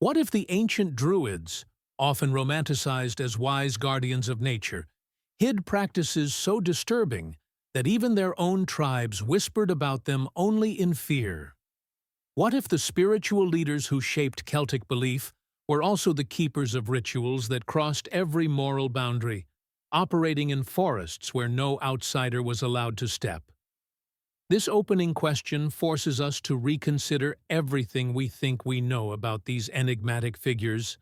What if the ancient Druids, often romanticized as wise guardians of nature, hid practices so disturbing that even their own tribes whispered about them only in fear? What if the spiritual leaders who shaped Celtic belief were also the keepers of rituals that crossed every moral boundary, operating in forests where no outsider was allowed to step? This opening question forces us to reconsider everything we think we know about these enigmatic figures,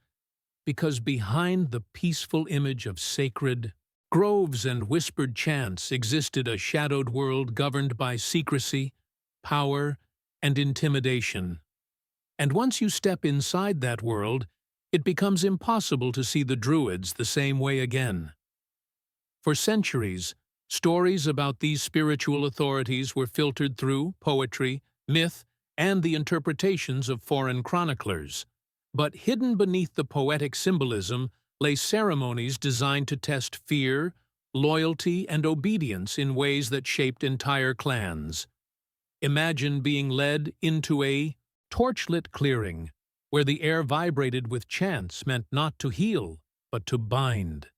because behind the peaceful image of sacred groves and whispered chants existed a shadowed world governed by secrecy, power, and intimidation. And once you step inside that world, it becomes impossible to see the Druids the same way again. For centuries, stories about these spiritual authorities were filtered through poetry, myth, and the interpretations of foreign chroniclers. But hidden beneath the poetic symbolism lay ceremonies designed to test fear, loyalty, and obedience in ways that shaped entire clans. Imagine being led into a torchlit clearing, where the air vibrated with chants meant not to heal, but to bind.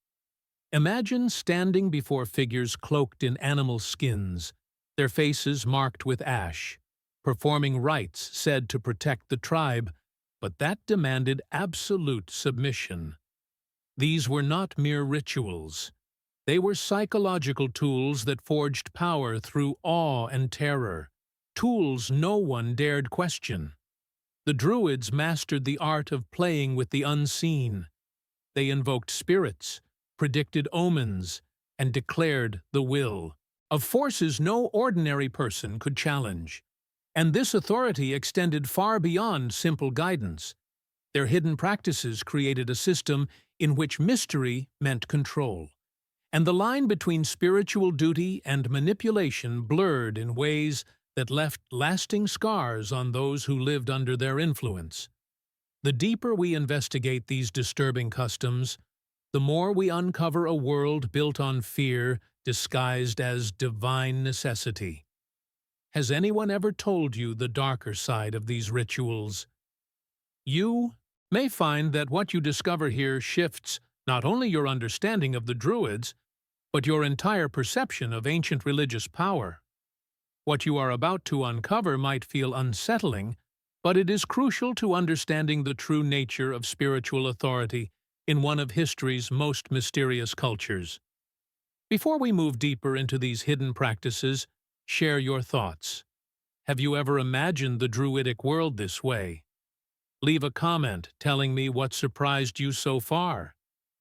Imagine standing before figures cloaked in animal skins, their faces marked with ash, performing rites said to protect the tribe, but that demanded absolute submission. These were not mere rituals. They were psychological tools that forged power through awe and terror, tools no one dared question. The Druids mastered the art of playing with the unseen. They invoked spirits, predicted omens, and declared the will of forces no ordinary person could challenge. And this authority extended far beyond simple guidance. Their hidden practices created a system in which mystery meant control, and the line between spiritual duty and manipulation blurred in ways that left lasting scars on those who lived under their influence. The deeper we investigate these disturbing customs, the more we uncover a world built on fear disguised as divine necessity. Has anyone ever told you the darker side of these rituals? You may find that what you discover here shifts not only your understanding of the Druids, but your entire perception of ancient religious power. What you are about to uncover might feel unsettling, but it is crucial to understanding the true nature of spiritual authority in one of history's most mysterious cultures. Before we move deeper into these hidden practices, share your thoughts. Have you ever imagined the Druidic world this way? Leave a comment telling me what surprised you so far.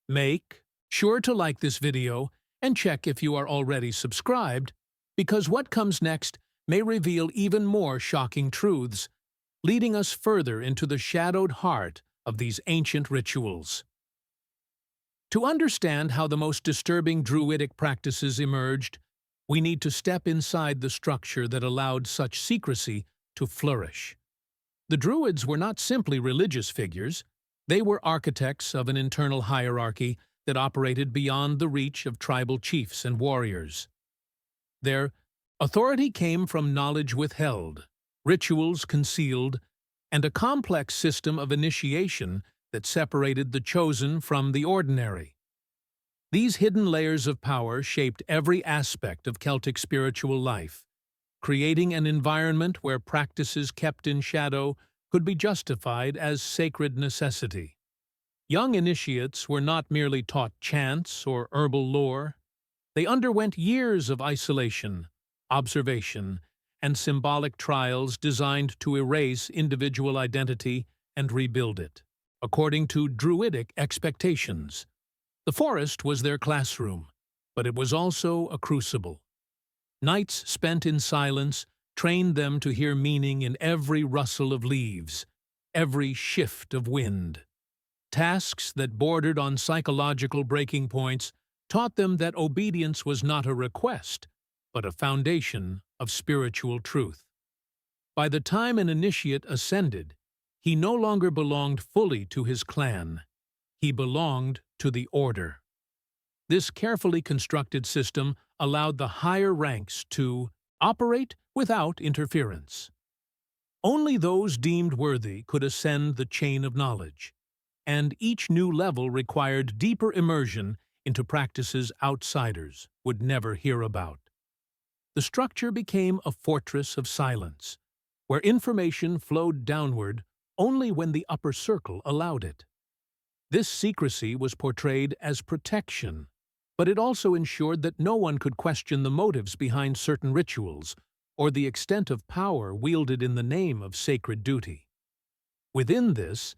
Make sure to like this video and check if you are already subscribed, because what comes next may reveal even more shocking truths, leading us further into the shadowed heart of these ancient rituals. To understand how the most disturbing Druidic practices emerged, we need to step inside the structure that allowed such secrecy to flourish. The Druids were not simply religious figures, they were architects of an internal hierarchy that operated beyond the reach of tribal chiefs and warriors. Their authority came from knowledge withheld, rituals concealed, and a complex system of initiation that separated the chosen from the ordinary. These hidden layers of power shaped every aspect of Celtic spiritual life, creating an environment where practices kept in shadow could be justified as sacred necessity. Young initiates were not merely taught chants or herbal lore. They underwent years of isolation, observation, and symbolic trials designed to erase individual identity and rebuild it. According to Druidic expectations, the forest was their classroom, but it was also a crucible. Nights spent in silence trained them to hear meaning in every rustle of leaves, every shift of wind. Tasks that bordered on psychological breaking points taught them that obedience was not a request, but a foundation of spiritual truth. By the time an initiate ascended, he no longer belonged fully to his clan. He belonged to the order. This carefully constructed system allowed the higher ranks to operate without interference. Only those deemed worthy could ascend the chain of knowledge, and each new level required deeper immersion into practices outsiders would never hear about. The structure became a fortress of silence, where information flowed downward only when the upper circle allowed it. This secrecy was portrayed as protection, but it also ensured that no one could question the motives behind certain rituals or the extent of power wielded in the name of sacred duty. Within this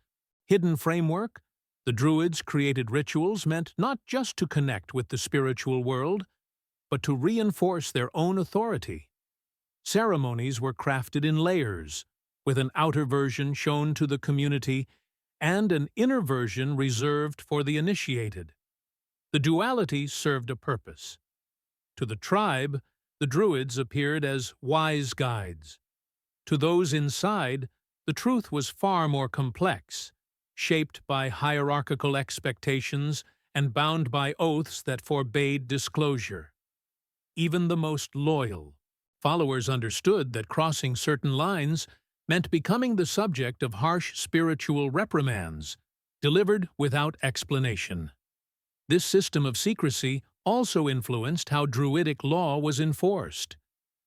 hidden framework, the Druids created rituals meant not just to connect with the spiritual world, but to reinforce their own authority. Ceremonies were crafted in layers, with an outer version shown to the community and an inner version reserved for the initiated. The duality served a purpose. To the tribe, the Druids appeared as wise guides. To those inside, the truth was far more complex, shaped by hierarchical expectations and bound by oaths that forbade disclosure. Even the most loyal followers understood that crossing certain lines meant becoming the subject of harsh spiritual reprimands, delivered without explanation. This system of secrecy also influenced how Druidic law was enforced.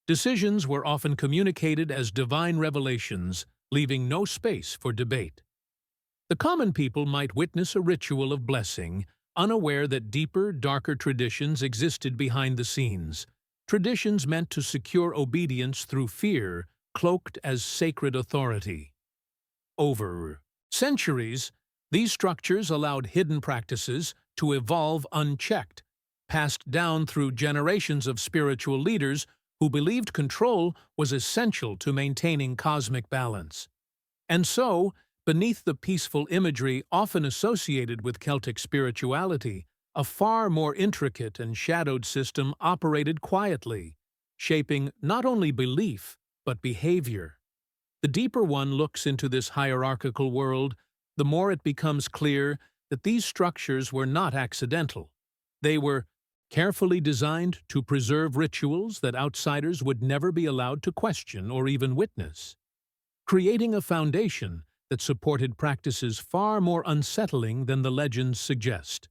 Decisions were often communicated as divine revelations, leaving no space for debate. The common people might witness a ritual of blessing, unaware that deeper, darker traditions existed behind the scenes, traditions meant to secure obedience through fear, cloaked as sacred authority. Over centuries, these structures allowed hidden practices to evolve unchecked, passed down through generations of spiritual leaders who believed control was essential to maintaining cosmic balance. And so, beneath the peaceful imagery often associated with Celtic spirituality, a far more intricate and shadowed system operated quietly, shaping not only belief, but behavior. The deeper one looks into this hierarchical world, the more it becomes clear that these structures were not accidental. They were carefully designed to preserve rituals that outsiders would never be allowed to question or even witness, creating a foundation that supported practices far more unsettling than the legends suggest,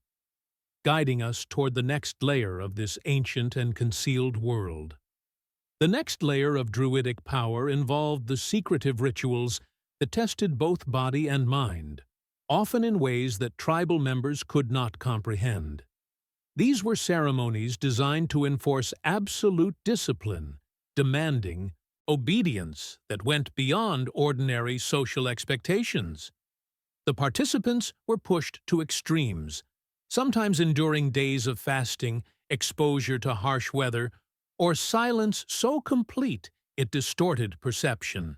guiding us toward the next layer of this ancient and concealed world. The next layer of Druidic power involved the secretive rituals that tested both body and mind, often in ways that tribal members could not comprehend. These were ceremonies designed to enforce absolute discipline, demanding obedience that went beyond ordinary social expectations. The participants were pushed to extremes, sometimes enduring days of fasting, exposure to harsh weather, or silence so complete it distorted perception.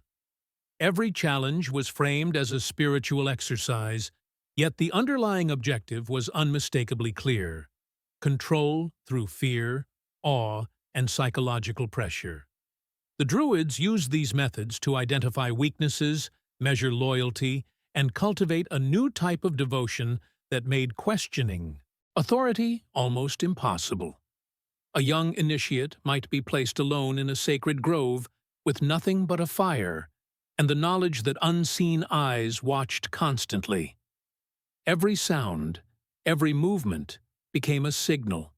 Every challenge was framed as a spiritual exercise, yet the underlying objective was unmistakably clear: control through fear, awe, and psychological pressure. The Druids used these methods to identify weaknesses, measure loyalty, and cultivate a new type of devotion that made questioning authority almost impossible. A young initiate might be placed alone in a sacred grove with nothing but a fire and the knowledge that unseen eyes watched constantly. Every sound, every movement became a signal,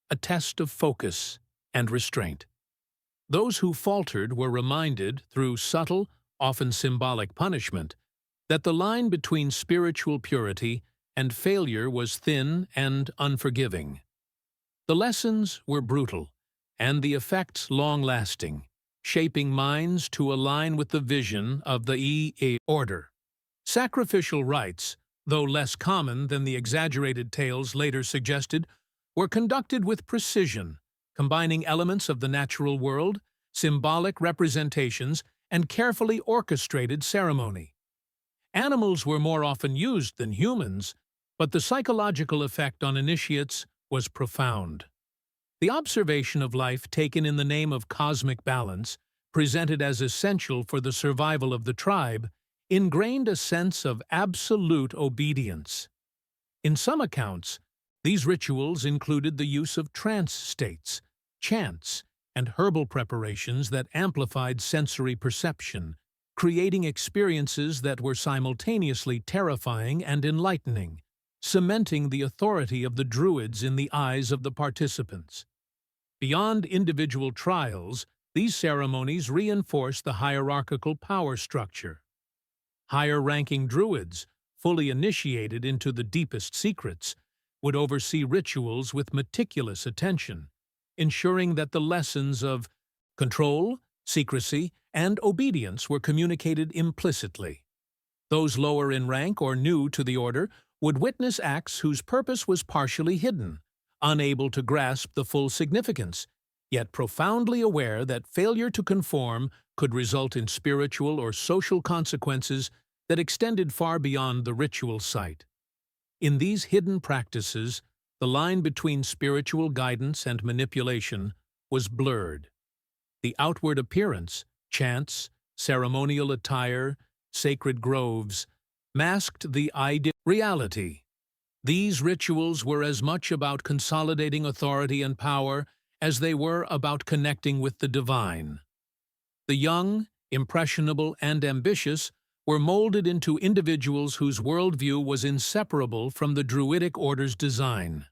a test of focus and restraint. Those who faltered were reminded, through subtle, often symbolic punishment, that the line between spiritual purity and failure was thin and unforgiving. The lessons were brutal, and the effects long-lasting, shaping minds to align with the vision of the order. Sacrificial rites, though less common than the exaggerated tales later suggested, were conducted with precision, combining elements of the natural world, symbolic representations, and carefully orchestrated ceremony. Animals were more often used than humans, but the psychological effect on initiates was profound. The observation of life taken in the name of cosmic balance, presented as essential for the survival of the tribe, ingrained a sense of absolute obedience. In some accounts, these rituals included the use of trance states, chants, and herbal preparations that amplified sensory perception, creating experiences that were simultaneously terrifying and enlightening, cementing the authority of the Druids in the eyes of the participants. Beyond individual trials, these ceremonies reinforced the hierarchical power structure. Higher-ranking Druids, fully initiated into the deepest secrets, would oversee rituals with meticulous attention, ensuring that the lessons of control, secrecy, and obedience were communicated implicitly. Those lower in rank or new to the order would witness acts whose purpose was partially hidden, unable to grasp the full significance, yet profoundly aware that failure to conform could result in spiritual or social consequences that extended far beyond the ritual site. In these hidden practices, the line between spiritual guidance and manipulation was blurred. The outward appearance, chants, ceremonial attire, sacred groves, masked the ideal reality. These rituals were as much about consolidating authority and power as they were about connecting with the divine. The young, impressionable, and ambitious were molded into individuals whose worldview was inseparable from the Druidic order's design.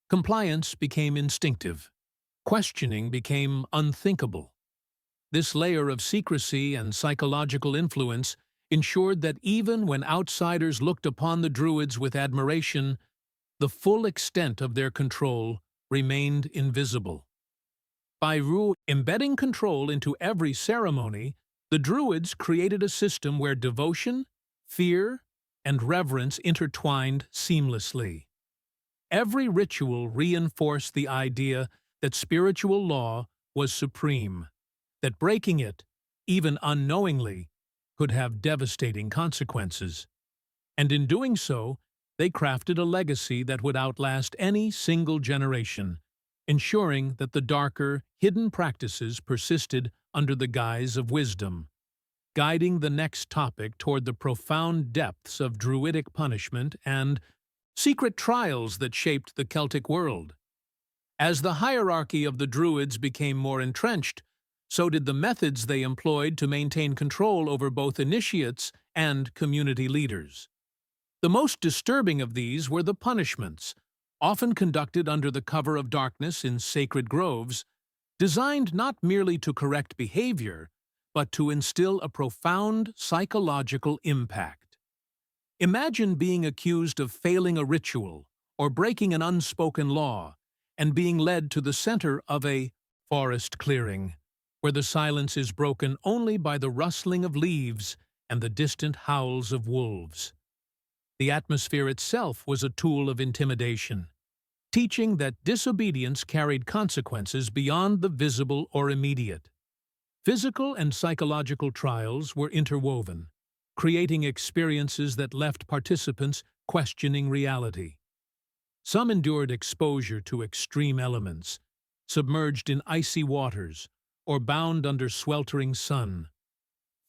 Compliance became instinctive. Questioning became unthinkable. This layer of secrecy and psychological influence ensured that even when outsiders looked upon the Druids with admiration, the full extent of their control remained invisible. By embedding control into every ceremony, the Druids created a system where devotion, fear, and reverence intertwined seamlessly. Every ritual reinforced the idea that spiritual law was supreme, that breaking it, even unknowingly, could have devastating consequences. And in doing so, they crafted a legacy that would outlast any single generation, ensuring that the darker, hidden practices persisted under the guise of wisdom, guiding the next topic toward the profound depths of Druidic punishment and secret trials that shaped the Celtic world. As the hierarchy of the Druids became more entrenched, so did the methods they employed to maintain control over both initiates and community leaders. The most disturbing of these were the punishments, often conducted under the cover of darkness in sacred groves, designed not merely to correct behavior, but to instill a profound psychological impact. Imagine being accused of failing a ritual or breaking an unspoken law, and being led to the center of a forest clearing, where the silence is broken only by the rustling of leaves and the distant howls of wolves. The atmosphere itself was a tool of intimidation, teaching that disobedience carried consequences beyond the visible or immediate. Physical and psychological trials were interwoven, creating experiences that left participants questioning reality. Some endured exposure to extreme elements, submerged in icy waters, or bound under sweltering sun,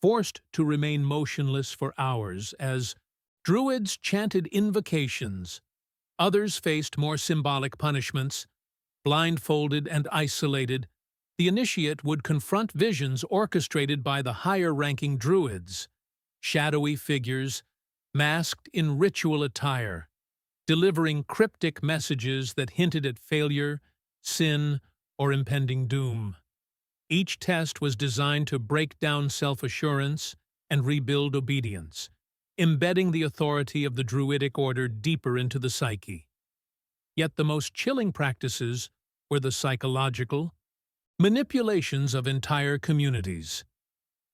forced to remain motionless for hours as Druids chanted invocations. Others faced more symbolic punishments. Blindfolded and isolated, the initiate would confront visions orchestrated by the higher-ranking Druids, shadowy figures, masked in ritual attire, delivering cryptic messages that hinted at failure, sin, or impending doom. Each test was designed to break down self-assurance and rebuild obedience, embedding the authority of the Druidic order deeper into the psyche. Yet the most chilling practices were the psychological manipulations of entire communities.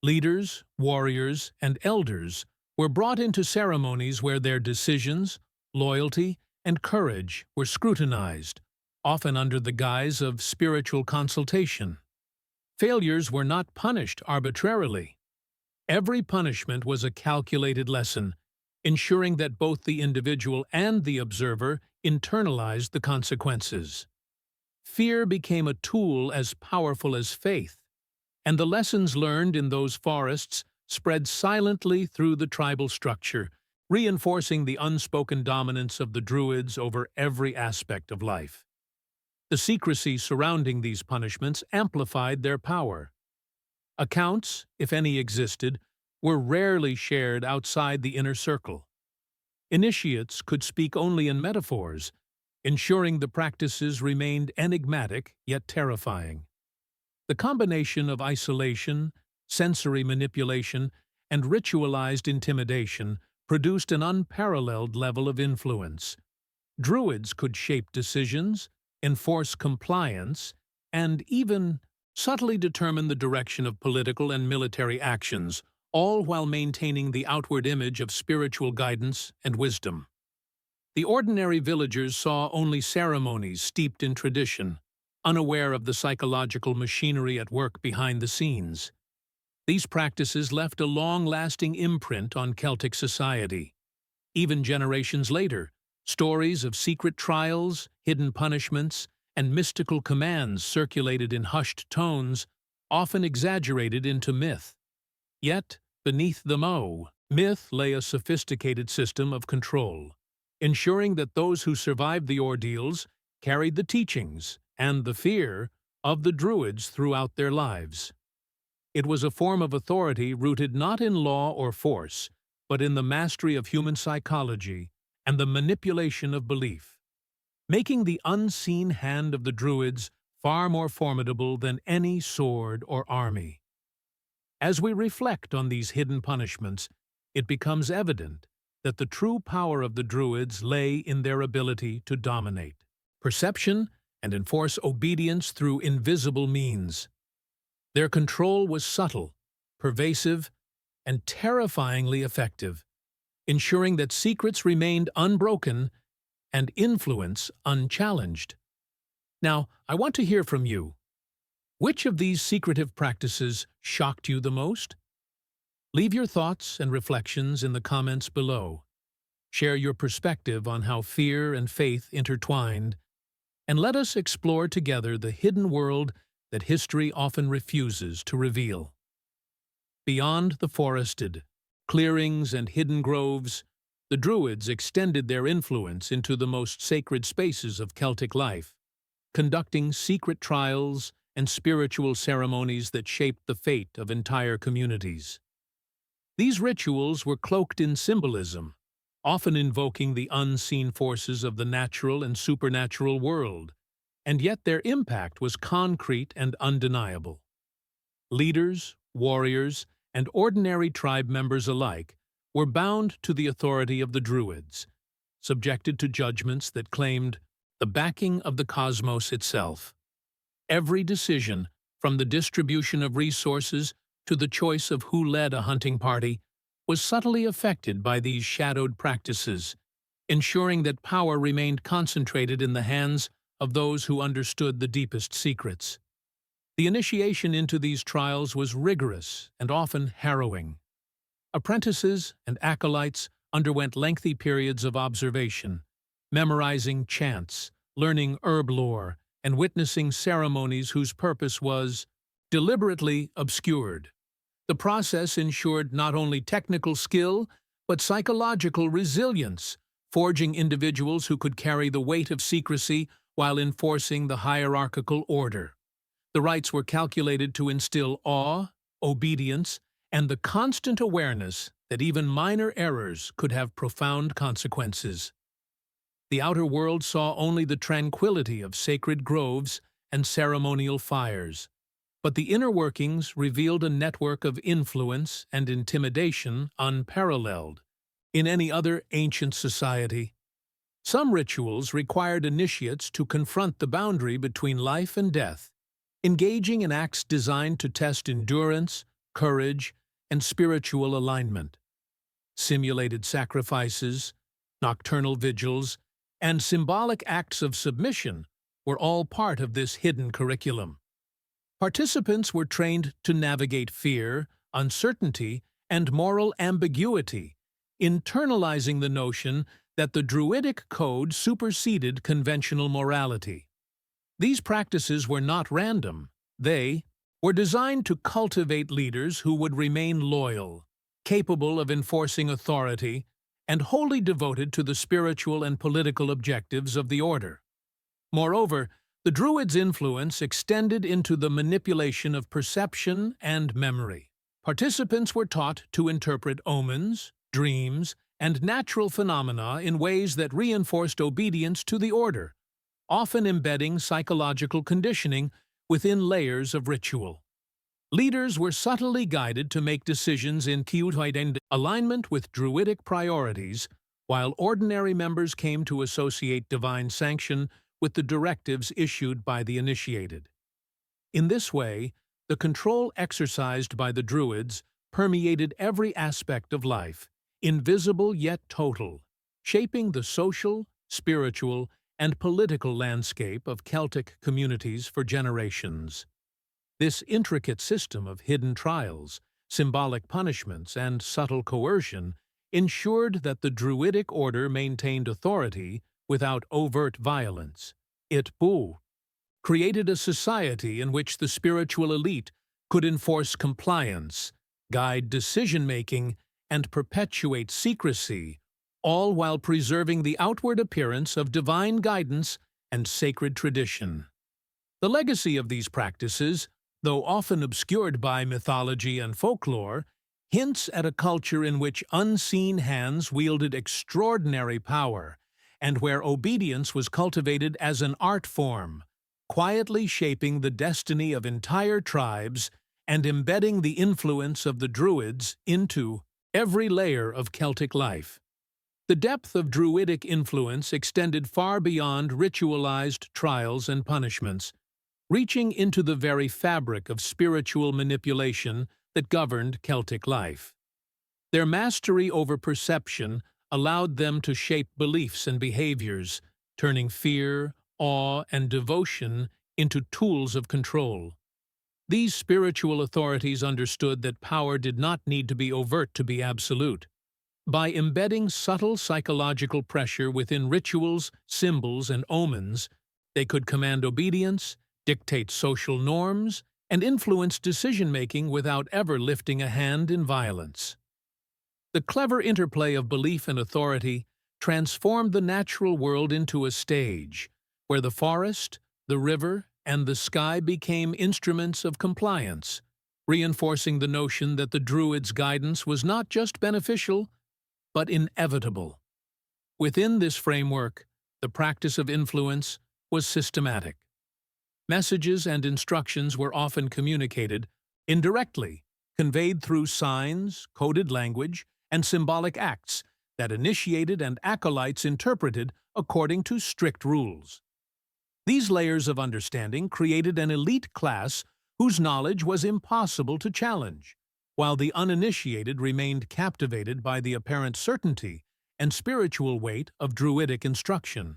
Leaders, warriors, and elders were brought into ceremonies where their decisions, loyalty, and courage were scrutinized, often under the guise of spiritual consultation. Failures were not punished arbitrarily. Every punishment was a calculated lesson, ensuring that both the individual and the observer internalized the consequences. Fear became a tool as powerful as faith, and the lessons learned in those forests spread silently through the tribal structure, reinforcing the unspoken dominance of the Druids over every aspect of life. The secrecy surrounding these punishments amplified their power. Accounts, if any existed, were rarely shared outside the inner circle. Initiates could speak only in metaphors, ensuring the practices remained enigmatic yet terrifying. The combination of isolation, sensory manipulation, and ritualized intimidation produced an unparalleled level of influence. Druids could shape decisions, enforce compliance, and even subtly determine the direction of political and military actions, all while maintaining the outward image of spiritual guidance and wisdom. The ordinary villagers saw only ceremonies steeped in tradition, unaware of the psychological machinery at work behind the scenes. These practices left a long-lasting imprint on Celtic society. Even generations later, stories of secret trials, hidden punishments, and mystical commands circulated in hushed tones, often exaggerated into myth. Yet, beneath the myth lay a sophisticated system of control, ensuring that those who survived the ordeals carried the teachings and the fear of the Druids throughout their lives. It was a form of authority rooted not in law or force, but in the mastery of human psychology and the manipulation of belief, making the unseen hand of the Druids far more formidable than any sword or army. As we reflect on these hidden punishments, it becomes evident that the true power of the Druids lay in their ability to dominate perception and enforce obedience through invisible means. Their control was subtle, pervasive, and terrifyingly effective, ensuring that secrets remained unbroken and influence unchallenged. Now, I want to hear from you. Which of these secretive practices shocked you the most? Leave your thoughts and reflections in the comments below. Share your perspective on how fear and faith intertwined, and let us explore together the hidden world that history often refuses to reveal. Beyond the forested clearings and hidden groves, the Druids extended their influence into the most sacred spaces of Celtic life, conducting secret trials and spiritual ceremonies that shaped the fate of entire communities. These rituals were cloaked in symbolism, often invoking the unseen forces of the natural and supernatural world, and yet their impact was concrete and undeniable. Leaders, warriors, and ordinary tribe members alike were bound to the authority of the Druids, subjected to judgments that claimed the backing of the cosmos itself. Every decision, from the distribution of resources to the choice of who led a hunting party, was subtly affected by these shadowed practices, ensuring that power remained concentrated in the hands of those who understood the deepest secrets. The initiation into these trials was rigorous and often harrowing. Apprentices and acolytes underwent lengthy periods of observation, memorizing chants, learning herb lore, and witnessing ceremonies whose purpose was deliberately obscured. The process ensured not only technical skill, but psychological resilience, forging individuals who could carry the weight of secrecy while enforcing the hierarchical order. The rites were calculated to instill awe, obedience, and the constant awareness that even minor errors could have profound consequences. The outer world saw only the tranquility of sacred groves and ceremonial fires, but the inner workings revealed a network of influence and intimidation unparalleled in any other ancient society. Some rituals required initiates to confront the boundary between life and death, engaging in acts designed to test endurance, courage, and spiritual alignment. Simulated sacrifices, nocturnal vigils, and symbolic acts of submission were all part of this hidden curriculum. Participants were trained to navigate fear, uncertainty, and moral ambiguity, internalizing the notion that the Druidic code superseded conventional morality. These practices were not random. They were designed to cultivate leaders who would remain loyal, capable of enforcing authority, and wholly devoted to the spiritual and political objectives of the order. Moreover, the Druids' influence extended into the manipulation of perception and memory. Participants were taught to interpret omens, dreams, and natural phenomena in ways that reinforced obedience to the order, often embedding psychological conditioning within layers of ritual. Leaders were subtly guided to make decisions in alignment with Druidic priorities, while ordinary members came to associate divine sanction with the directives issued by the initiated. In this way, the control exercised by the Druids permeated every aspect of life, invisible yet total, shaping the social, spiritual, and political landscape of Celtic communities for generations. This intricate system of hidden trials, symbolic punishments, and subtle coercion ensured that the Druidic order maintained authority without overt violence. It created a society in which the spiritual elite could enforce compliance, guide decision-making, and perpetuate secrecy, all while preserving the outward appearance of divine guidance and sacred tradition. The legacy of these practices, though often obscured by mythology and folklore, hints at a culture in which unseen hands wielded extraordinary power and where obedience was cultivated as an art form, quietly shaping the destiny of entire tribes and embedding the influence of the Druids into every layer of Celtic life. The depth of Druidic influence extended far beyond ritualized trials and punishments, reaching into the very fabric of spiritual manipulation that governed Celtic life. Their mastery over perception allowed them to shape beliefs and behaviors, turning fear, awe, and devotion into tools of control. These spiritual authorities understood that power did not need to be overt to be absolute. By embedding subtle psychological pressure within rituals, symbols, and omens, they could command obedience, dictate social norms, and influence decision-making without ever lifting a hand in violence. The clever interplay of belief and authority transformed the natural world into a stage, where the forest, the river, and the sky became instruments of compliance, reinforcing the notion that the Druids' guidance was not just beneficial, but inevitable. Within this framework, the practice of influence was systematic. Messages and instructions were often communicated indirectly, conveyed through signs, coded language, and symbolic acts that initiated and acolytes interpreted according to strict rules. These layers of understanding created an elite class whose knowledge was impossible to challenge, while the uninitiated remained captivated by the apparent certainty and spiritual weight of Druidic instruction.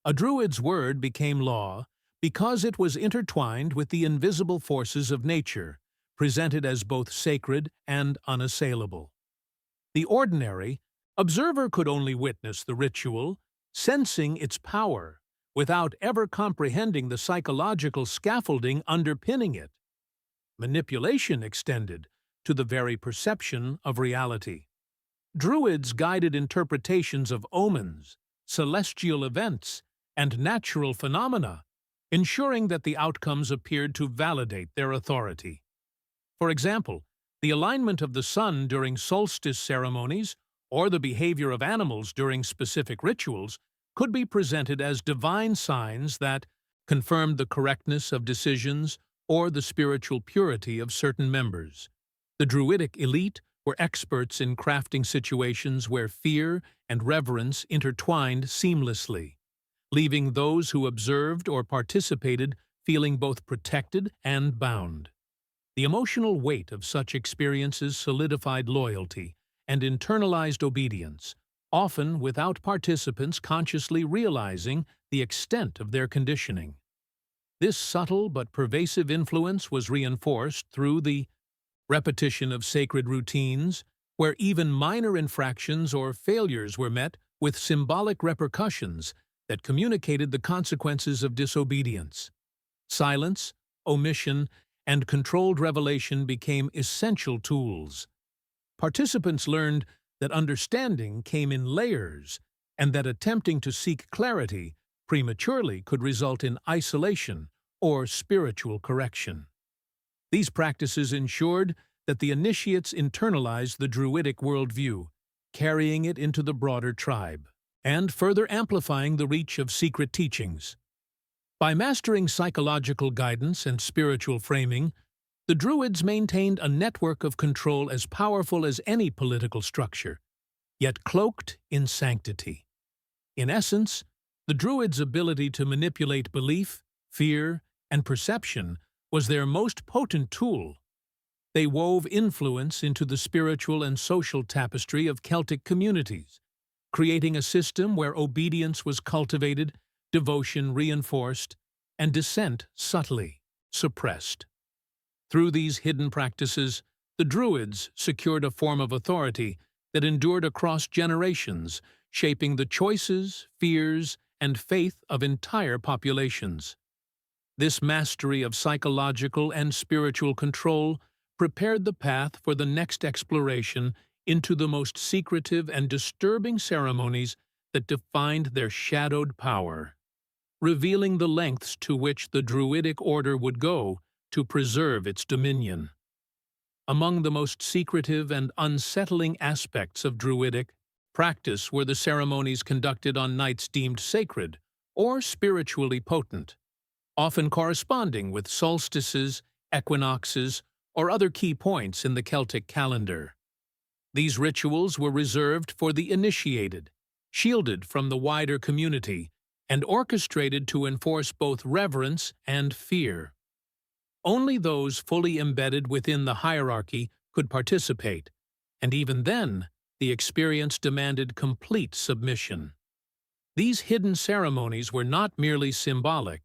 A Druid's word became law because it was intertwined with the invisible forces of nature, presented as both sacred and unassailable. The ordinary observer could only witness the ritual, sensing its power, without ever comprehending the psychological scaffolding underpinning it. Manipulation extended to the very perception of reality. Druids guided interpretations of omens, celestial events, and natural phenomena, ensuring that the outcomes appeared to validate their authority. For example, the alignment of the sun during solstice ceremonies or the behavior of animals during specific rituals could be presented as divine signs that confirmed the correctness of decisions or the spiritual purity of certain members. The Druidic elite were experts in crafting situations where fear and reverence intertwined seamlessly, leaving those who observed or participated feeling both protected and bound. The emotional weight of such experiences solidified loyalty and internalized obedience, often without participants consciously realizing the extent of their conditioning. This subtle but pervasive influence was reinforced through the repetition of sacred routines, where even minor infractions or failures were met with symbolic repercussions that communicated the consequences of disobedience. Silence, omission, and controlled revelation became essential tools. Participants learned that understanding came in layers and that attempting to seek clarity prematurely could result in isolation or spiritual correction. These practices ensured that the initiates internalized the Druidic worldview, carrying it into the broader tribe, and further amplifying the reach of secret teachings. By mastering psychological guidance and spiritual framing, the Druids maintained a network of control as powerful as any political structure, yet cloaked in sanctity. In essence, the Druids' ability to manipulate belief, fear, and perception was their most potent tool. They wove influence into the spiritual and social tapestry of Celtic communities, creating a system where obedience was cultivated, devotion reinforced, and dissent subtly suppressed. Through these hidden practices, the Druids secured a form of authority that endured across generations, shaping the choices, fears, and faith of entire populations. This mastery of psychological and spiritual control prepared the path for the next exploration into the most secretive and disturbing ceremonies that defined their shadowed power, revealing the lengths to which the Druidic order would go to preserve its dominion. Among the most secretive and unsettling aspects of Druidic practice were the ceremonies conducted on nights deemed sacred or spiritually potent, often corresponding with solstices, equinoxes, or other key points in the Celtic calendar. These rituals were reserved for the initiated, shielded from the wider community, and orchestrated to enforce both reverence and fear. Only those fully embedded within the hierarchy could participate, and even then, the experience demanded complete submission. These hidden ceremonies were not merely symbolic.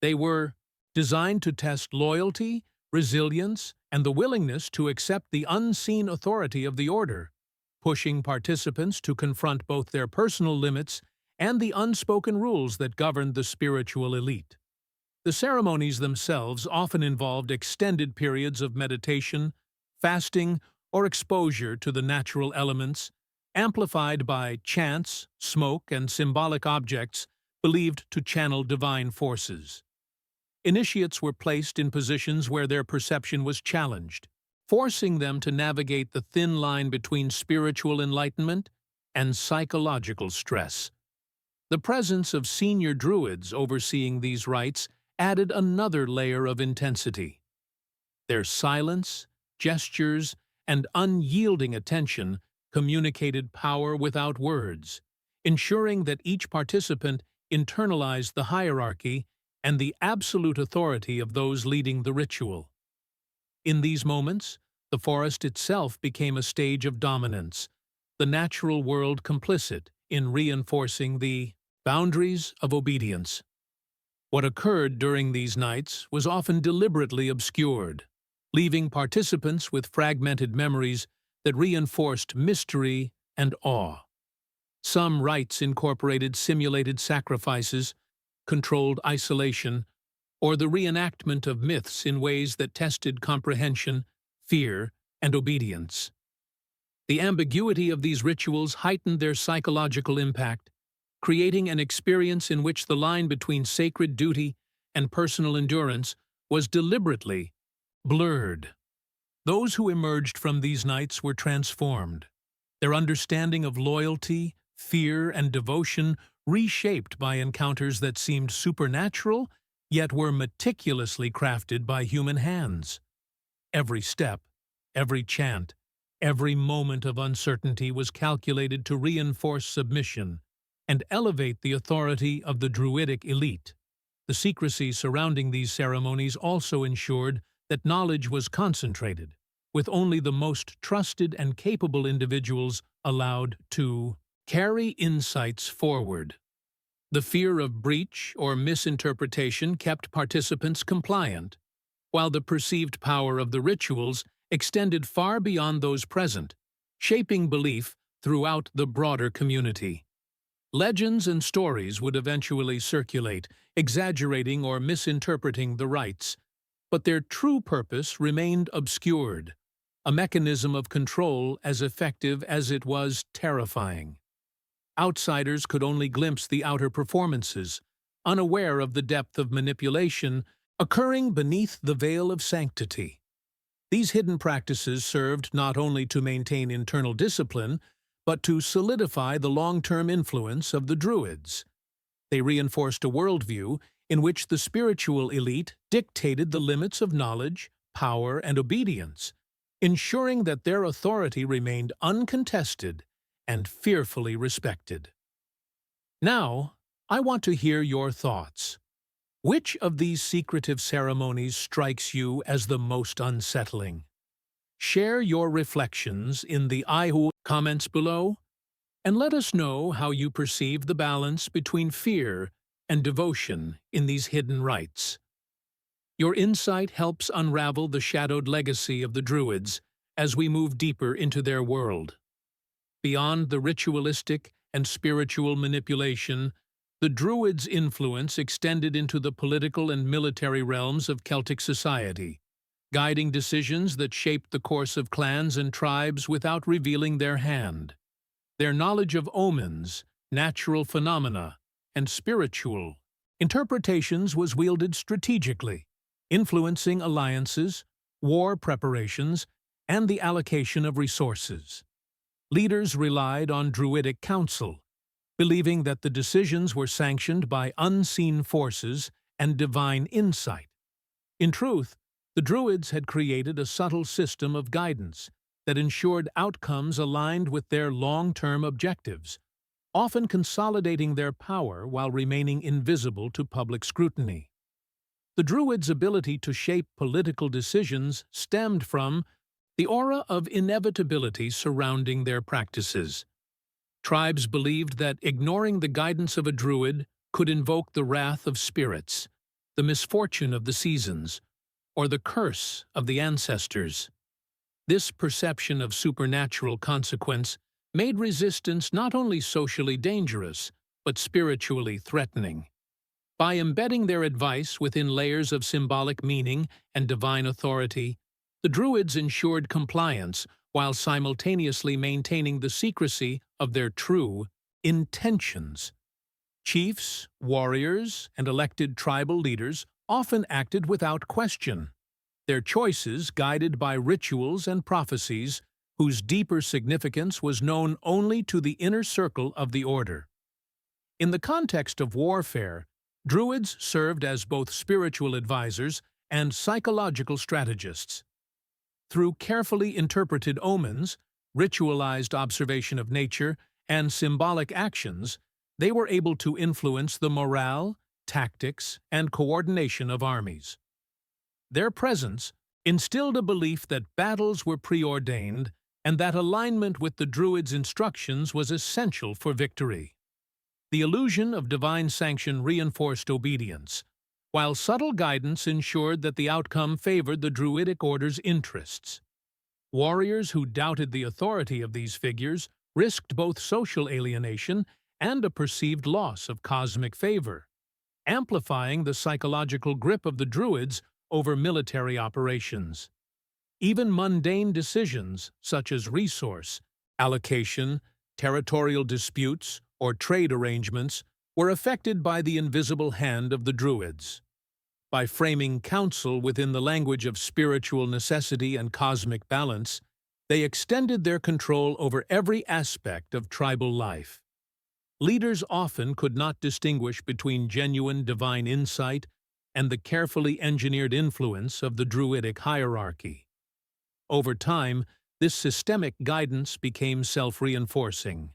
They were designed to test loyalty, resilience, and the willingness to accept the unseen authority of the order, pushing participants to confront both their personal limits and the unspoken rules that governed the spiritual elite. The ceremonies themselves often involved extended periods of meditation, fasting, or exposure to the natural elements, amplified by chants, smoke, and symbolic objects believed to channel divine forces. Initiates were placed in positions where their perception was challenged, forcing them to navigate the thin line between spiritual enlightenment and psychological stress. The presence of senior Druids overseeing these rites added another layer of intensity. Their silence, gestures, and unyielding attention communicated power without words, ensuring that each participant internalized the hierarchy and the absolute authority of those leading the ritual. In these moments, the forest itself became a stage of dominance, the natural world complicit in reinforcing the boundaries of obedience. What occurred during these nights was often deliberately obscured, leaving participants with fragmented memories that reinforced mystery and awe. Some rites incorporated simulated sacrifices, controlled isolation, or the reenactment of myths in ways that tested comprehension, fear, and obedience. The ambiguity of these rituals heightened their psychological impact, creating an experience in which the line between sacred duty and personal endurance was deliberately blurred. Those who emerged from these nights were transformed, their understanding of loyalty, fear, and devotion reshaped by encounters that seemed supernatural, yet were meticulously crafted by human hands. Every step, every chant, every moment of uncertainty was calculated to reinforce submission and elevate the authority of the Druidic elite. The secrecy surrounding these ceremonies also ensured that knowledge was concentrated, with only the most trusted and capable individuals allowed to carry insights forward. The fear of breach or misinterpretation kept participants compliant, while the perceived power of the rituals extended far beyond those present, shaping belief throughout the broader community. Legends and stories would eventually circulate, exaggerating or misinterpreting the rites, but their true purpose remained obscured, a mechanism of control as effective as it was terrifying. Outsiders could only glimpse the outer performances, unaware of the depth of manipulation occurring beneath the veil of sanctity. These hidden practices served not only to maintain internal discipline, but to solidify the long-term influence of the Druids. They reinforced a worldview in which the spiritual elite dictated the limits of knowledge, power, and obedience, ensuring that their authority remained uncontested and fearfully respected. Now, I want to hear your thoughts. Which of these secretive ceremonies strikes you as the most unsettling? Share your reflections in the IHU comments below, and let us know how you perceive the balance between fear and devotion in these hidden rites. Your insight helps unravel the shadowed legacy of the Druids as we move deeper into their world. Beyond the ritualistic and spiritual manipulation, the Druids' influence extended into the political and military realms of Celtic society, guiding decisions that shaped the course of clans and tribes without revealing their hand. Their knowledge of omens, natural phenomena, and spiritual interpretations was wielded strategically, influencing alliances, war preparations, and the allocation of resources. Leaders relied on Druidic counsel, believing that the decisions were sanctioned by unseen forces and divine insight. In truth, the Druids had created a subtle system of guidance that ensured outcomes aligned with their long-term objectives, often consolidating their power while remaining invisible to public scrutiny. The Druids' ability to shape political decisions stemmed from the aura of inevitability surrounding their practices. Tribes believed that ignoring the guidance of a Druid could invoke the wrath of spirits, the misfortune of the seasons, or the curse of the ancestors. This perception of supernatural consequence made resistance not only socially dangerous, but spiritually threatening. By embedding their advice within layers of symbolic meaning and divine authority, the Druids ensured compliance while simultaneously maintaining the secrecy of their true intentions. Chiefs, warriors, and elected tribal leaders often acted without question, their choices guided by rituals and prophecies whose deeper significance was known only to the inner circle of the order. In the context of warfare, Druids served as both spiritual advisors and psychological strategists. Through carefully interpreted omens, ritualized observation of nature, and symbolic actions, they were able to influence the morale, tactics, and coordination of armies. Their presence instilled a belief that battles were preordained and that alignment with the Druids' instructions was essential for victory. The illusion of divine sanction reinforced obedience, while subtle guidance ensured that the outcome favored the Druidic order's interests. Warriors who doubted the authority of these figures risked both social alienation and a perceived loss of cosmic favor, amplifying the psychological grip of the Druids over military operations. Even mundane decisions, such as resource allocation, territorial disputes, or trade arrangements, were affected by the invisible hand of the Druids. By framing counsel within the language of spiritual necessity and cosmic balance, they extended their control over every aspect of tribal life. Leaders often could not distinguish between genuine divine insight and the carefully engineered influence of the Druidic hierarchy. Over time, this systemic guidance became self-reinforcing.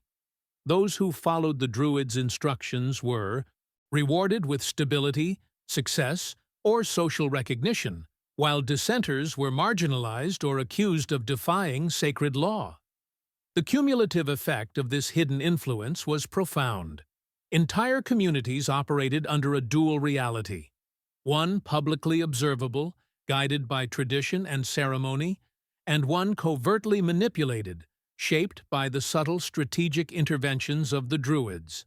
Those who followed the Druids' instructions were rewarded with stability, success, or social recognition, while dissenters were marginalized or accused of defying sacred law. The cumulative effect of this hidden influence was profound. Entire communities operated under a dual reality, one publicly observable, guided by tradition and ceremony, and one covertly manipulated, shaped by the subtle strategic interventions of the Druids.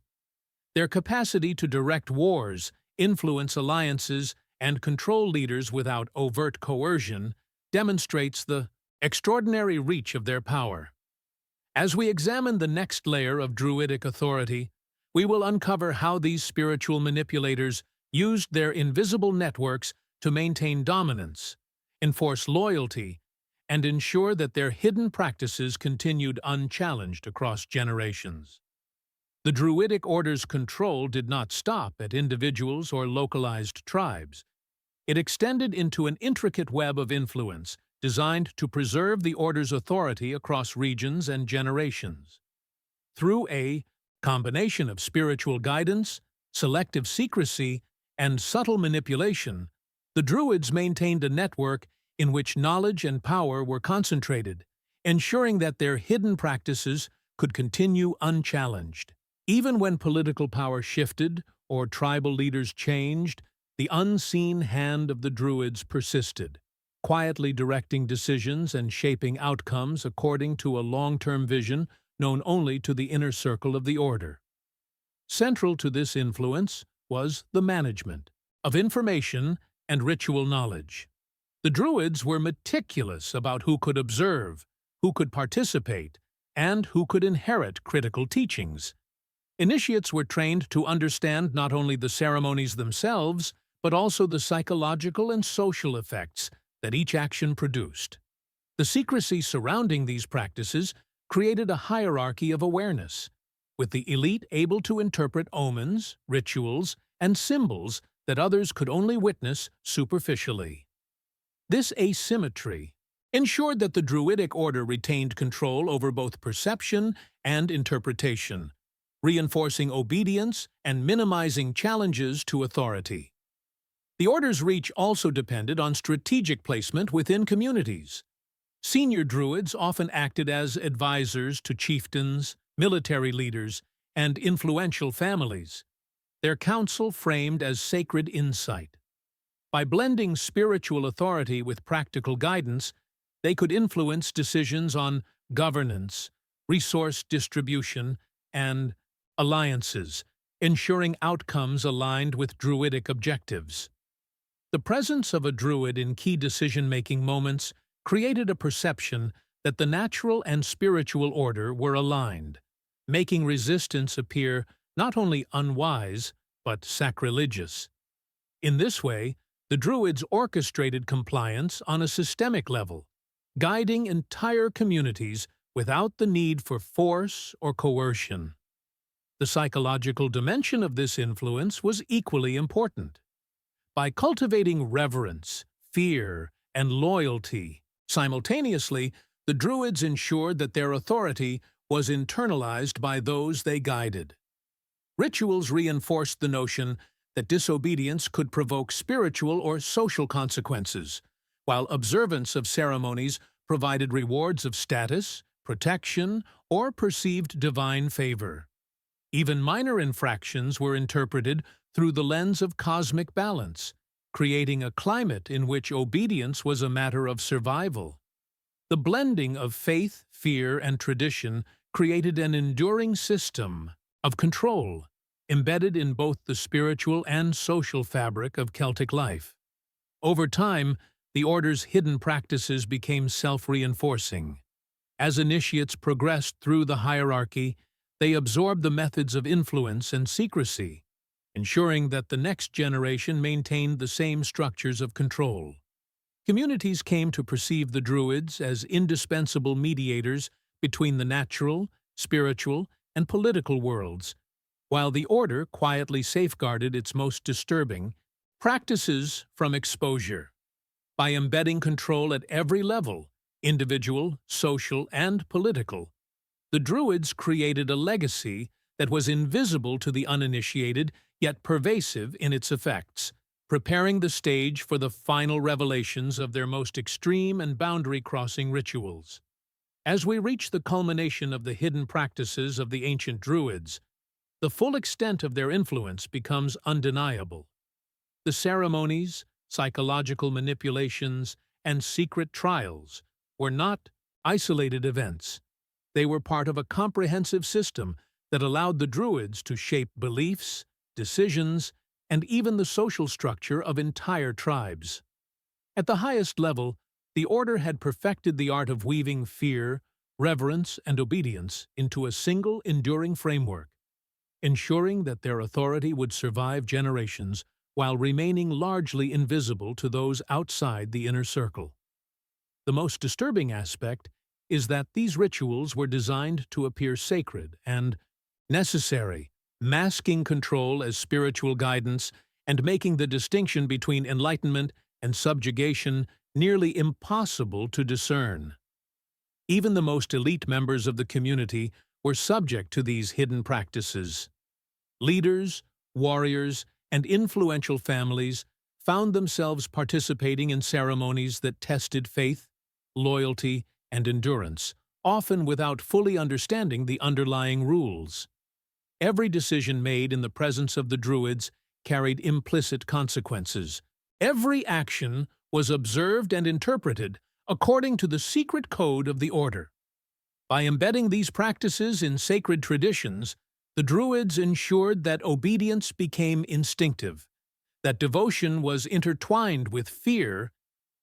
Their capacity to direct wars, influence alliances, and control leaders without overt coercion demonstrates the extraordinary reach of their power. As we examine the next layer of Druidic authority, we will uncover how these spiritual manipulators used their invisible networks to maintain dominance, enforce loyalty, and ensure that their hidden practices continued unchallenged across generations. The Druidic order's control did not stop at individuals or localized tribes. It extended into an intricate web of influence designed to preserve the order's authority across regions and generations. Through a combination of spiritual guidance, selective secrecy, and subtle manipulation, the Druids maintained a network in which knowledge and power were concentrated, ensuring that their hidden practices could continue unchallenged. Even when political power shifted or tribal leaders changed, the unseen hand of the Druids persisted, quietly directing decisions and shaping outcomes according to a long-term vision known only to the inner circle of the order. Central to this influence was the management of information and ritual knowledge. The Druids were meticulous about who could observe, who could participate, and who could inherit critical teachings. Initiates were trained to understand not only the ceremonies themselves, but also the psychological and social effects that each action produced. The secrecy surrounding these practices created a hierarchy of awareness, with the elite able to interpret omens, rituals, and symbols that others could only witness superficially. This asymmetry ensured that the Druidic order retained control over both perception and interpretation, reinforcing obedience and minimizing challenges to authority. The order's reach also depended on strategic placement within communities. Senior Druids often acted as advisors to chieftains, military leaders, and influential families, their counsel framed as sacred insight. By blending spiritual authority with practical guidance, they could influence decisions on governance, resource distribution, and alliances, ensuring outcomes aligned with Druidic objectives. The presence of a Druid in key decision-making moments created a perception that the natural and spiritual order were aligned, making resistance appear not only unwise, but sacrilegious. In this way, the Druids orchestrated compliance on a systemic level, guiding entire communities without the need for force or coercion. The psychological dimension of this influence was equally important. By cultivating reverence, fear, and loyalty, simultaneously, the Druids ensured that their authority was internalized by those they guided. Rituals reinforced the notion that disobedience could provoke spiritual or social consequences, while observance of ceremonies provided rewards of status, protection, or perceived divine favor. Even minor infractions were interpreted through the lens of cosmic balance, creating a climate in which obedience was a matter of survival. The blending of faith, fear, and tradition created an enduring system of control, embedded in both the spiritual and social fabric of Celtic life. Over time, the order's hidden practices became self-reinforcing. As initiates progressed through the hierarchy, they absorbed the methods of influence and secrecy, ensuring that the next generation maintained the same structures of control. Communities came to perceive the Druids as indispensable mediators between the natural, spiritual, and political worlds, while the order quietly safeguarded its most disturbing practices from exposure. By embedding control at every level, individual, social, and political, the Druids created a legacy that was invisible to the uninitiated, yet pervasive in its effects, preparing the stage for the final revelations of their most extreme and boundary-crossing rituals. As we reach the culmination of the hidden practices of the ancient Druids, the full extent of their influence becomes undeniable. The ceremonies, psychological manipulations, and secret trials were not isolated events. They were part of a comprehensive system that allowed the Druids to shape beliefs, decisions, and even the social structure of entire tribes. At the highest level, the order had perfected the art of weaving fear, reverence, and obedience into a single enduring framework, ensuring that their authority would survive generations while remaining largely invisible to those outside the inner circle. The most disturbing aspect is that these rituals were designed to appear sacred and necessary, masking control as spiritual guidance and making the distinction between enlightenment and subjugation nearly impossible to discern. Even the most elite members of the community were subject to these hidden practices. Leaders, warriors, and influential families found themselves participating in ceremonies that tested faith, loyalty, and endurance, often without fully understanding the underlying rules. Every decision made in the presence of the Druids carried implicit consequences. Every action was observed and interpreted according to the secret code of the order. By embedding these practices in sacred traditions, the Druids ensured that obedience became instinctive, that devotion was intertwined with fear,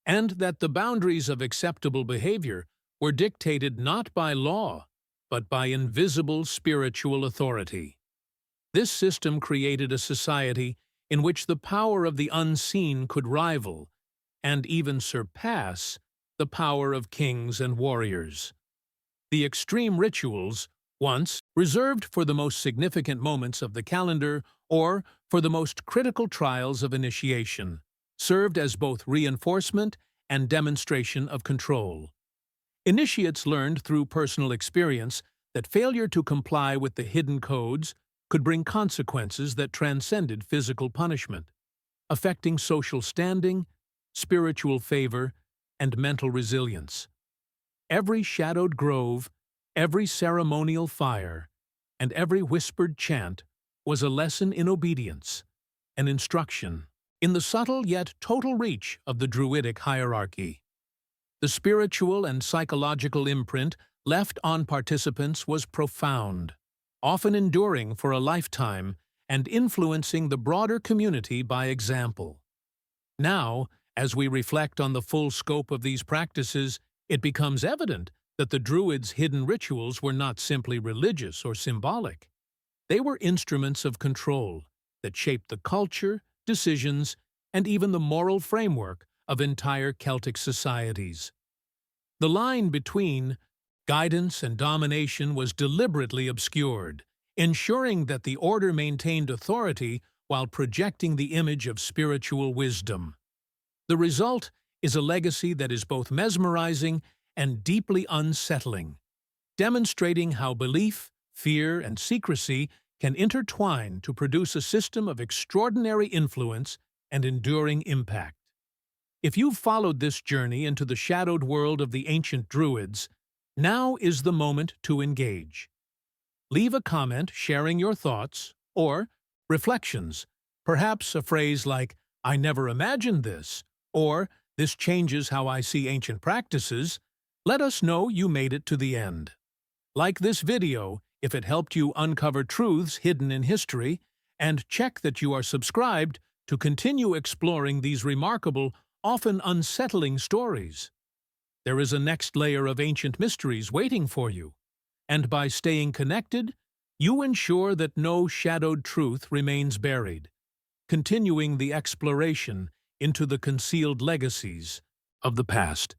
and that the boundaries of acceptable behavior were dictated not by law, but by invisible spiritual authority. This system created a society in which the power of the unseen could rival, and even surpass, the power of kings and warriors. The extreme rituals, once reserved for the most significant moments of the calendar or for the most critical trials of initiation, served as both reinforcement and demonstration of control. Initiates learned through personal experience that failure to comply with the hidden codes could bring consequences that transcended physical punishment, affecting social standing, spiritual favor, and mental resilience. Every shadowed grove, every ceremonial fire, and every whispered chant was a lesson in obedience, an instruction in the subtle yet total reach of the Druidic hierarchy. The spiritual and psychological imprint left on participants was profound, often enduring for a lifetime and influencing the broader community by example. Now, as we reflect on the full scope of these practices, it becomes evident that the Druids' hidden rituals were not simply religious or symbolic. They were instruments of control that shaped the culture, decisions, and even the moral framework of entire Celtic societies. The line between guidance and domination was deliberately obscured, ensuring that the order maintained authority while projecting the image of spiritual wisdom. The result is a legacy that is both mesmerizing and deeply unsettling, demonstrating how belief, fear, and secrecy can intertwine to produce a system of extraordinary influence and enduring impact. If you've followed this journey into the shadowed world of the ancient Druids, now is the moment to engage. Leave a comment sharing your thoughts or reflections, perhaps a phrase like, "I never imagined this," or "This changes how I see ancient practices." Let us know you made it to the end. Like this video if it helped you uncover truths hidden in history, and check that you are subscribed to continue exploring these remarkable, often unsettling stories. There is a next layer of ancient mysteries waiting for you, and by staying connected, you ensure that no shadowed truth remains buried, continuing the exploration into the concealed legacies of the past.